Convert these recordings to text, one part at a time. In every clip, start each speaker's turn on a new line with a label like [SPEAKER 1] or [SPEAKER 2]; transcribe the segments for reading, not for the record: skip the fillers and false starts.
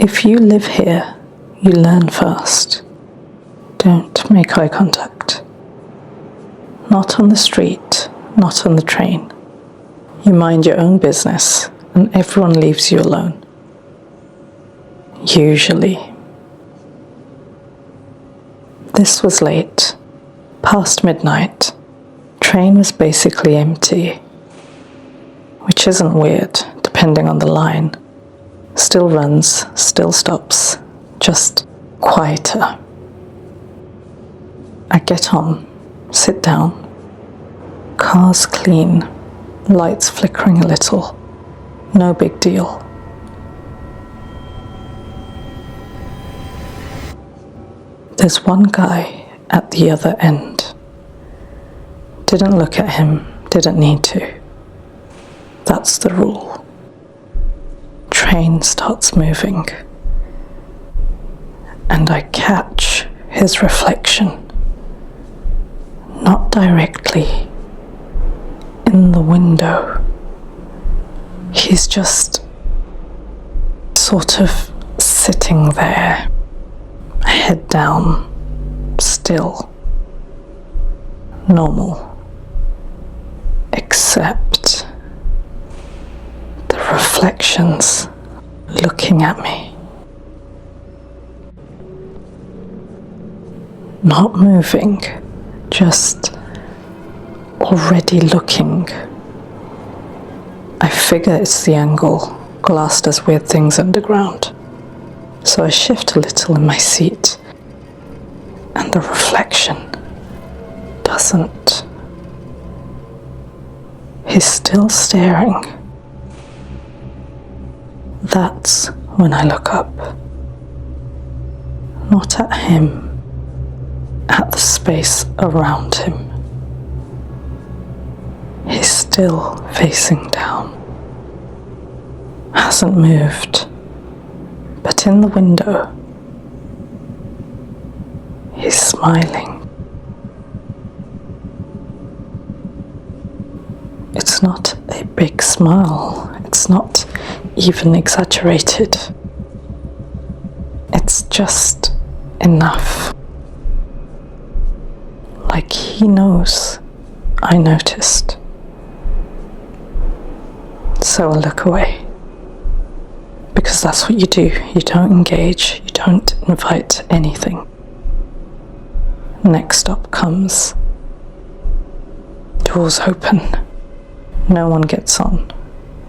[SPEAKER 1] If you live here, you learn fast. Don't make eye contact. Not on the street, not on the train. You mind your own business, and everyone leaves you alone. Usually. This was late, past midnight. Train was basically empty, which isn't weird, depending on the line. Still runs, still stops, just quieter. I get on, sit down. Car's clean, lights flickering a little. No big deal. There's one guy at the other end. Didn't look at him, didn't need to. That's the rule. Train starts moving, and I catch his reflection. Not directly in the window. He's just sort of sitting there, head down, still, normal, except the reflections looking at me. Not moving, just already looking. I figure it's the angle. Glass does weird things underground. So I shift a little in my seat, and the reflection doesn't. He's still staring. That's when I look up. Not at him, at the space around him. He's still facing down. Hasn't moved. But in the window, he's smiling. It's not a big smile. It's not even exaggerated. It's just enough. Like he knows I noticed. So I look away. Because that's what you do. You don't engage. You don't invite anything. Next stop comes. Doors open. No one gets on.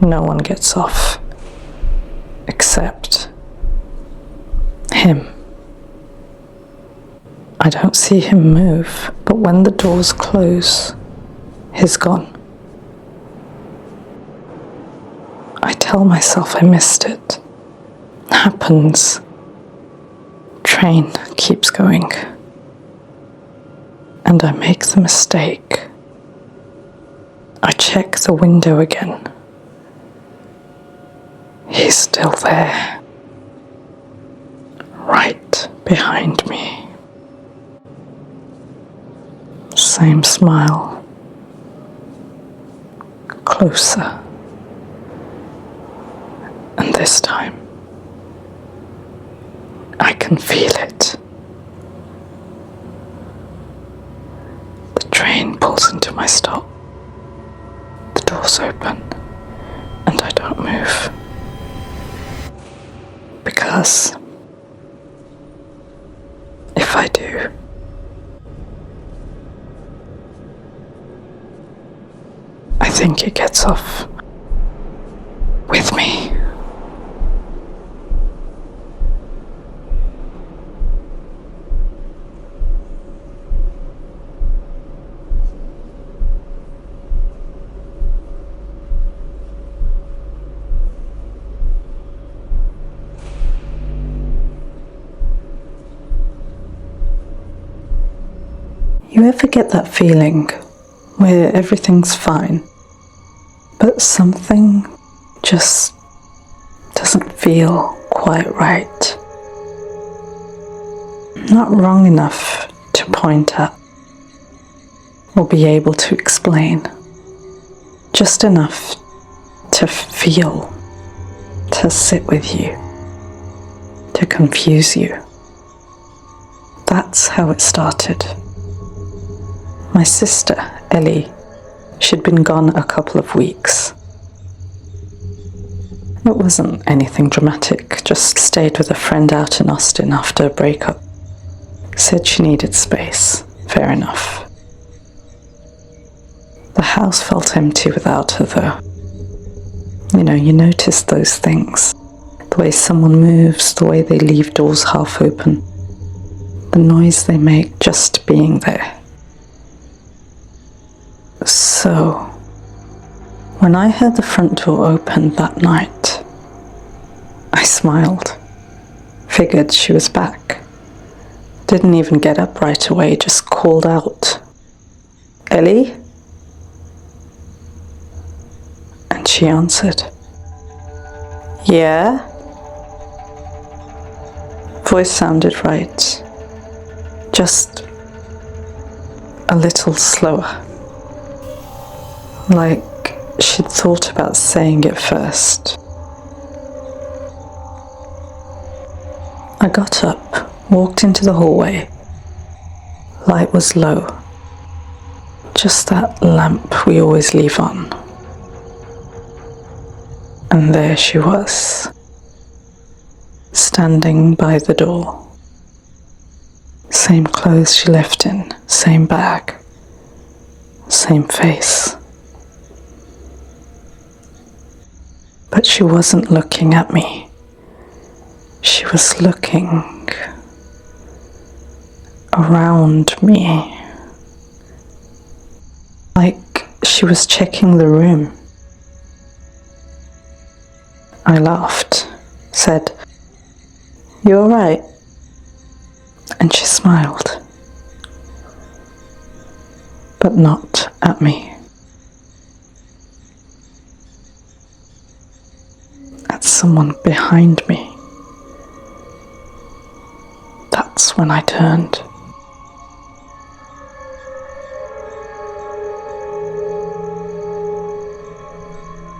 [SPEAKER 1] No one gets off. Except him. I don't see him move, but when the doors close, he's gone. I tell myself I missed it. Happens. Train keeps going. And I make the mistake. I check the window again. He's still there. Right behind me. Same smile. Closer. And this time, I can feel it. The train pulls into my stop. The doors open, and I don't move. Because if I do, I think he gets off with me. You ever get that feeling where everything's fine, but something just doesn't feel quite right? Not wrong enough to point at or be able to explain, just enough to feel, to sit with you. to confuse you. That's how it started. My sister, Ellie, she'd been gone a couple of weeks. It wasn't anything dramatic, just stayed with a friend out in Austin after a breakup. Said she needed space. Fair enough. The house felt empty without her, though. You know, you notice those things. The way someone moves, the way they leave doors half open, the noise they make just being there. So, when I heard the front door open that night, I smiled. Figured she was back. Didn't even get up right away, just called out, "Ellie?" And she answered, "Yeah?" Voice sounded right, just a little slower. Like she'd thought about saying it first. I got up, walked into the hallway. Light was low. Just that lamp we always leave on. And there she was, standing by the door. Same clothes she left in, same bag, same face. But she wasn't looking at me. She was looking around me. Like she was checking the room. I laughed, said, "You all right?" And she smiled. But not at me. At someone behind me. That's when I turned.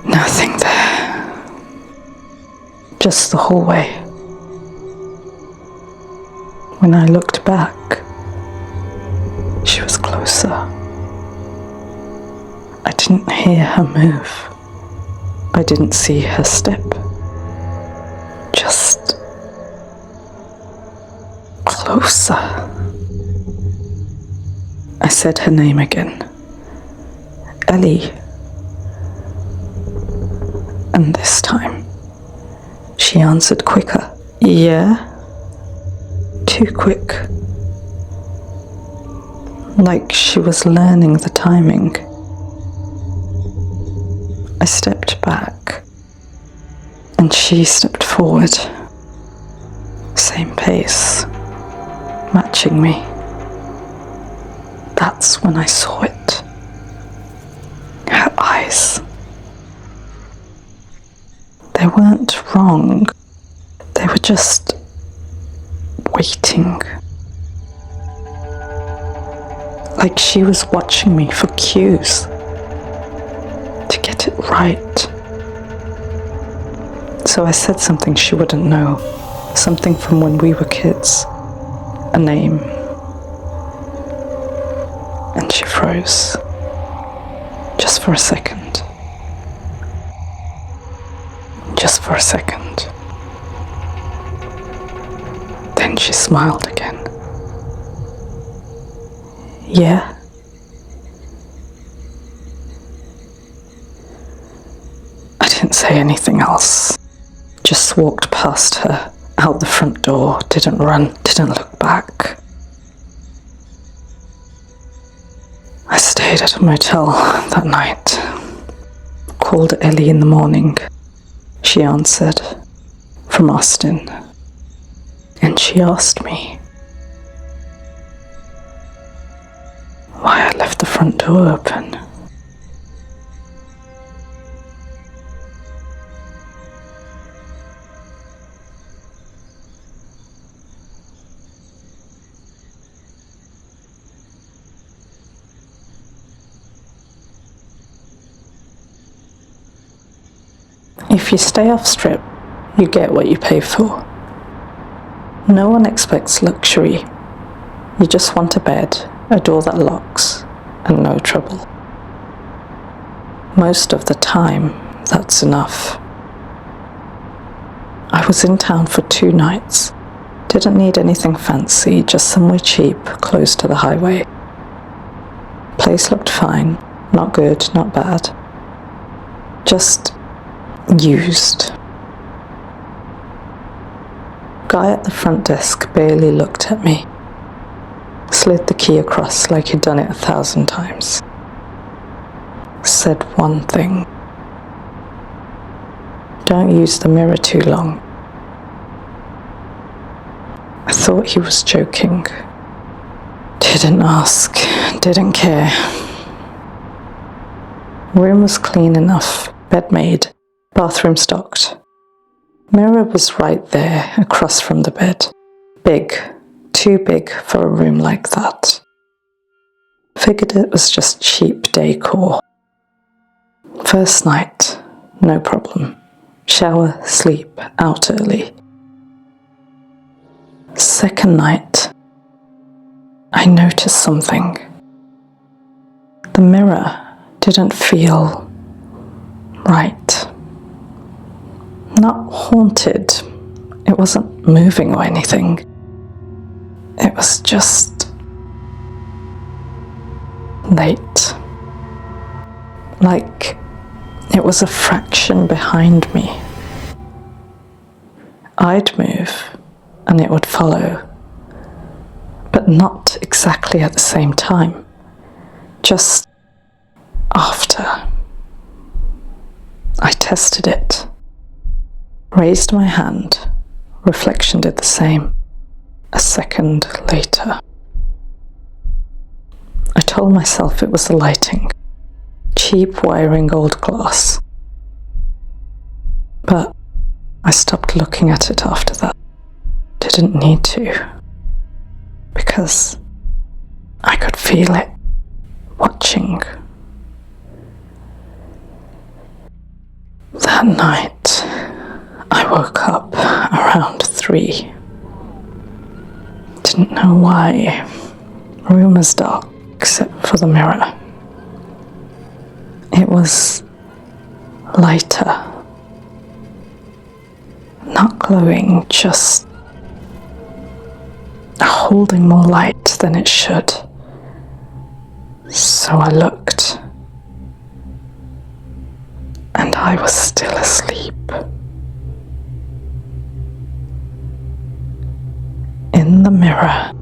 [SPEAKER 1] Nothing there. Just the hallway. When I looked back, she was closer. I didn't hear her move. I didn't see her step. Just closer. I said her name again. Ellie. And this time, she answered quicker. "Yeah?" Too quick. Like she was learning the timing. I stepped back, and she stepped forward. Same pace, matching me. That's when I saw it. Her eyes. They weren't wrong. They were just waiting. Like she was watching me for cues to get it right. So I said something she wouldn't know, something from when we were kids, a name. And she froze, just for a second. Just for a second. Then she smiled again. "Yeah?" I didn't say anything else. Just walked past her, out the front door, didn't run, didn't look back. I stayed at a motel that night. Called Ellie in the morning. She answered, from Austin. And she asked me why I left the front door open. If you stay off strip, you get what you pay for. No one expects luxury. You just want a bed, a door that locks, and no trouble. Most of the time, that's enough. I was in town for 2 nights. Didn't need anything fancy, just somewhere cheap, close to the highway. Place looked fine, not good, not bad. Just used. Guy at the front desk barely looked at me. Slid the key across like he'd done it 1,000 times. Said one thing. Don't use the mirror too long. I thought he was joking. Didn't ask, didn't care. Room was clean enough, bed made, bathroom stocked. Mirror was right there, across from the bed. Big, too big for a room like that. Figured it was just cheap decor. First night, no problem. Shower, sleep, out early. Second night, I noticed something. The mirror didn't feel right. Not haunted. It wasn't moving or anything. It was just late. Like it was a fraction behind me. I'd move and it would follow, but not exactly at the same time. Just after. I tested it. Raised my hand. Reflection did the same. A second later. I told myself it was the lighting. Cheap wiring, old glass. But I stopped looking at it after that. Didn't need to. Because I could feel it. Watching. That night, I woke up around 3. Didn't know why. Room was dark, except for the mirror. It was lighter. Not glowing, just holding more light than it should. So I looked. And I was still asleep. In the mirror,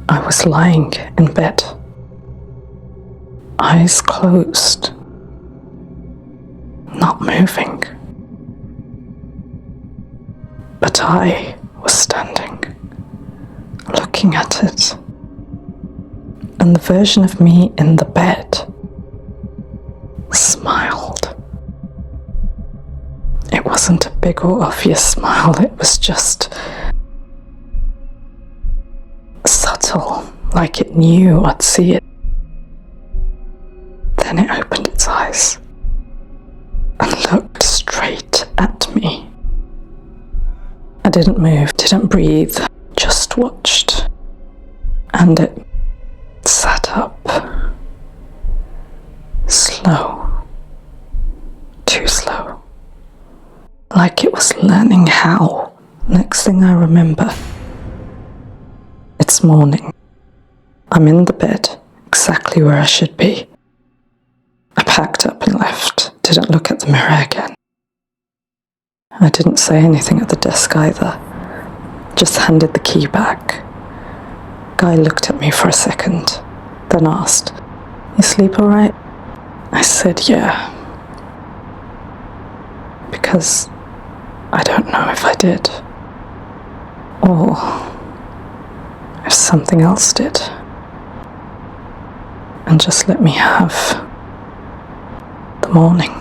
[SPEAKER 1] I was lying in bed, eyes closed, not moving. But I was standing, looking at it, and the version of me in the bed smiled. It wasn't a big or obvious smile, it was just subtle, like it knew I'd see it. Then it opened its eyes and looked straight at me. I didn't move, didn't breathe, just watched. And it sat up. Slow. Too slow. Like it was learning how. Next thing I remember, it's morning. I'm in the bed, exactly where I should be. I packed up and left, didn't look at the mirror again. I didn't say anything at the desk either, just handed the key back. Guy looked at me for a second, then asked, "You sleep all right?" I said, "Yeah." Because I don't know if I did. Or if something else did. And just let me have the morning.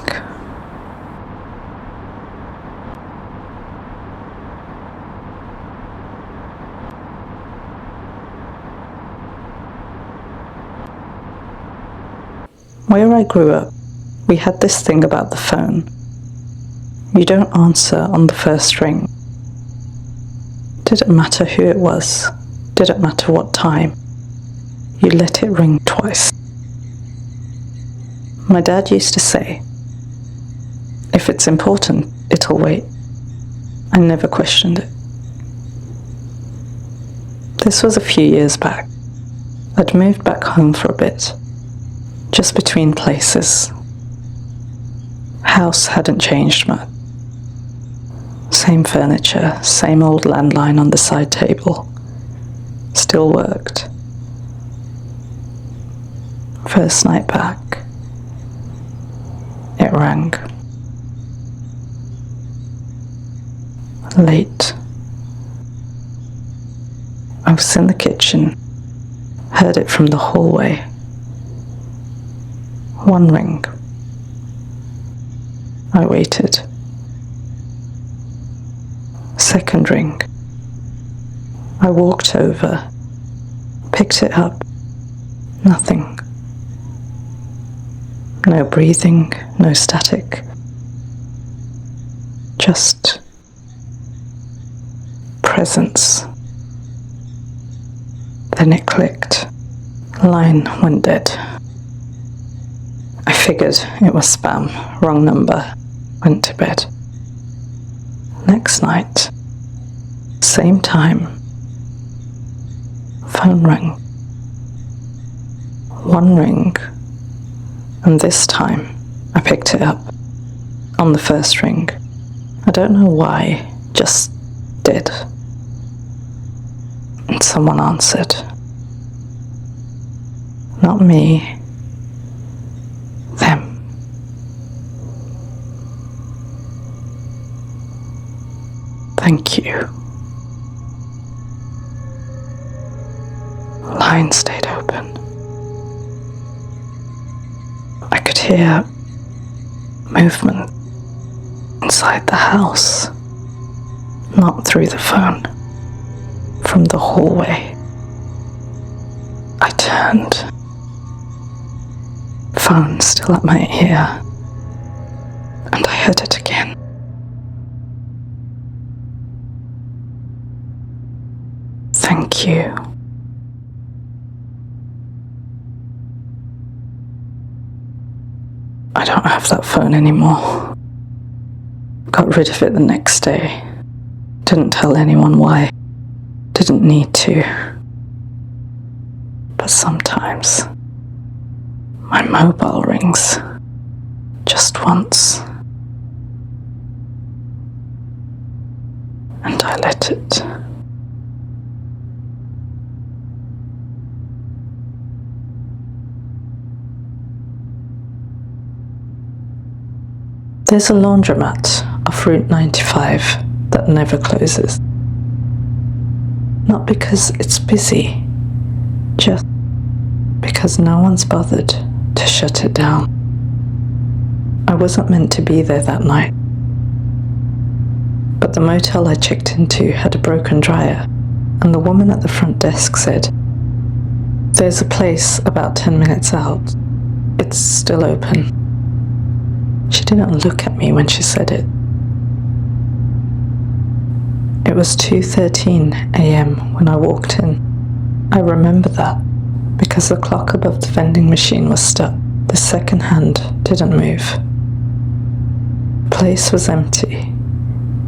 [SPEAKER 1] Where I grew up, we had this thing about the phone. You don't answer on the first ring. Did it matter who it was? Did it matter what time? You let it ring twice. My dad used to say, if it's important, it'll wait. I never questioned it. This was a few years back. I'd moved back home for a bit, just between places. House hadn't changed much. Same furniture, same old landline on the side table. Still worked. First night back, it rang. Late. I was in the kitchen, heard it from the hallway. One ring. I waited. Second ring. I walked over, picked it up. Nothing. No breathing, no static. Just presence. Then it clicked. Line went dead. I figured it was spam, wrong number. Went to bed. Next night, same time, phone rang. One ring, and this time I picked it up. On the first ring. I don't know why, just did. And someone answered. Not me. Them. Thank you. Line stayed open. I could hear movement inside the house, not through the phone, from the hallway. I turned, phone still at my ear, and I heard it again. Thank you. I don't have that phone anymore. Got rid of it the next day. Didn't tell anyone why. Didn't need to. But sometimes my mobile rings. Just once. And I let it. There's a laundromat off Route 95 that never closes. Not because it's busy, just because no one's bothered to shut it down. I wasn't meant to be there that night, but the motel I checked into had a broken dryer, and the woman at the front desk said, "There's a place about 10 minutes out. It's still open." She didn't look at me when she said it. It was 2:13 a.m. when I walked in. I remember that because the clock above the vending machine was stuck. The second hand didn't move. The place was empty.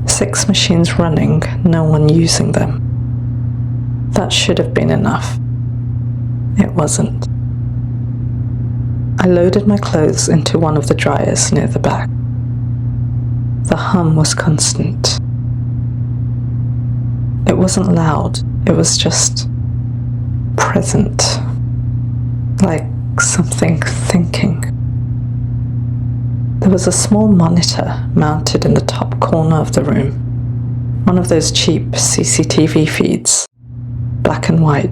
[SPEAKER 1] 6 machines running, no one using them. That should have been enough. It wasn't. I loaded my clothes into one of the dryers near the back. The hum was constant. It wasn't loud, it was just present, like something thinking. There was a small monitor mounted in the top corner of the room, one of those cheap CCTV feeds, black and white,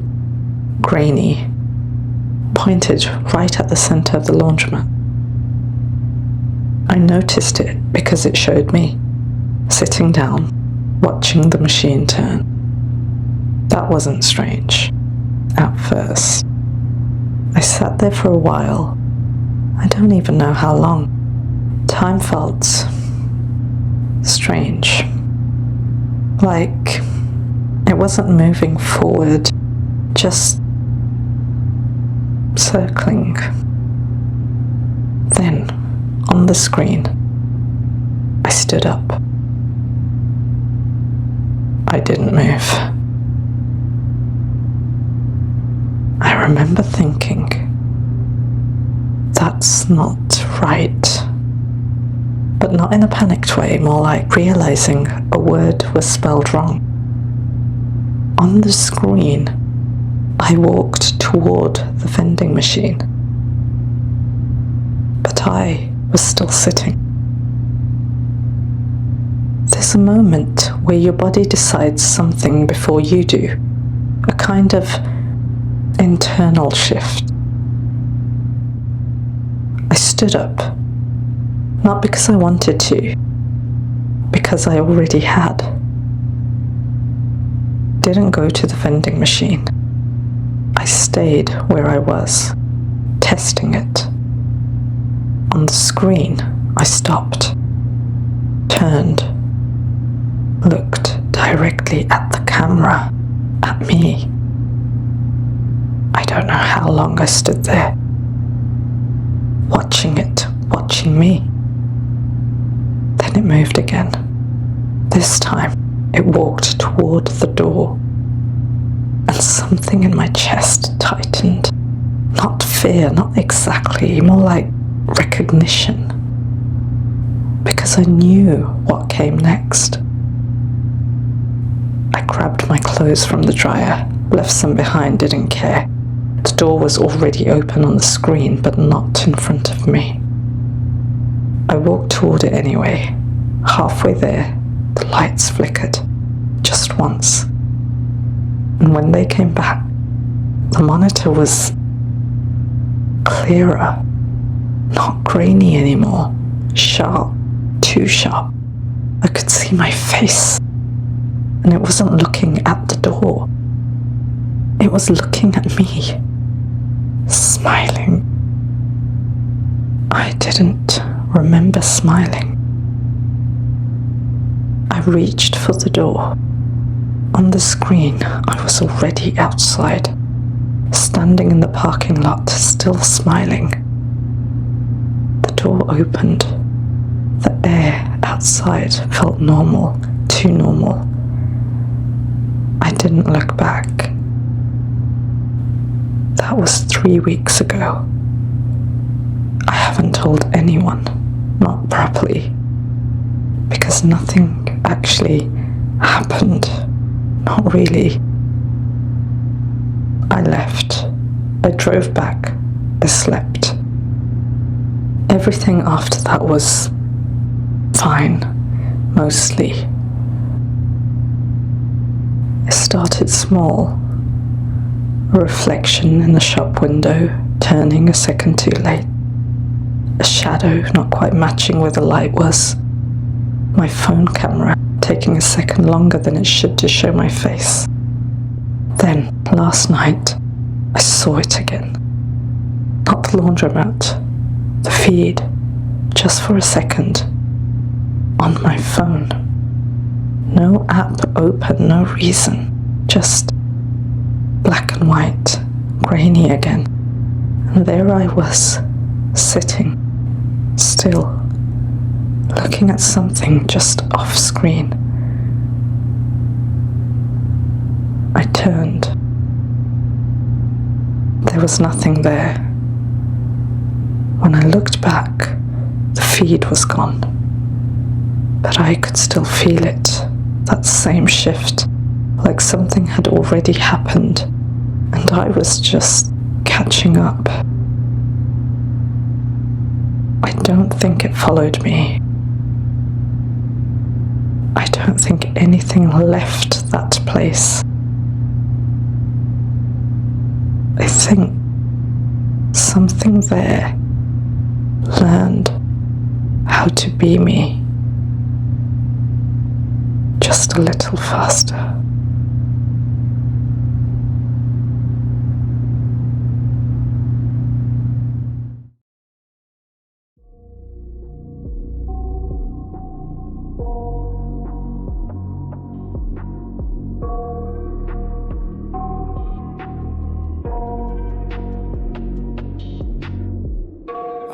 [SPEAKER 1] grainy, pointed right at the center of the laundromat. I noticed it because it showed me, sitting down, watching the machine turn. That wasn't strange, at first. I sat there for a while. I don't even know how long. Time felt strange. Like It wasn't moving forward, just circling. Then, on the screen, I stood up. I didn't move. I remember thinking, that's not right. But not in a panicked way, more like realizing a word was spelled wrong. On the screen, I walked toward the vending machine, but I was still sitting. There's a moment where your body decides something before you do, a kind of internal shift. I stood up, not because I wanted to, because I already had. Didn't go to the vending machine. I stayed where I was, testing it. On the screen, I stopped, turned, looked directly at the camera, at me. I don't know how long I stood there, watching it, watching me. Then it moved again. This time, it walked toward the door, and something in my chest tightened. Not fear, not exactly, more like recognition. Because I knew what came next. I grabbed my clothes from the dryer, left some behind, didn't care. The door was already open on the screen, but not in front of me. I walked toward it anyway. Halfway there, the lights flickered, just once. And when they came back, the monitor was clearer, not grainy anymore, sharp, too sharp. I could see my face, and it wasn't looking at the door. It was looking at me, smiling. I didn't remember smiling. I reached for the door. On the screen, I was already outside, standing in the parking lot, still smiling. The door opened. The air outside felt normal, too normal. I didn't look back. That was 3 weeks ago. I haven't told anyone, not properly, because nothing actually happened. Not really. I left. I drove back. I slept. Everything after that was fine, mostly. It started small. A reflection in the shop window, turning a second too late. A shadow not quite matching where the light was. My phone camera taking a second longer than it should to show my face. Then, last night, I saw it again. Not the laundromat, the feed, just for a second. On my phone. No app open, no reason. Just black and white, grainy again. And there I was, sitting, still, looking at something just off screen. I turned. There was nothing there. When I looked back, the feed was gone. But I could still feel it, that same shift, like something had already happened, and I was just catching up. I don't think it followed me. I don't think anything left that place. I think something there learned how to be me just a little faster.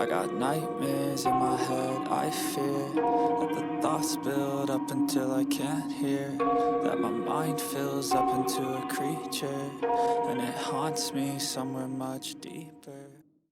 [SPEAKER 2] I got nightmares in my head, I fear that the thoughts build up until I can't hear, that my mind fills up into a creature, and it haunts me somewhere much deeper.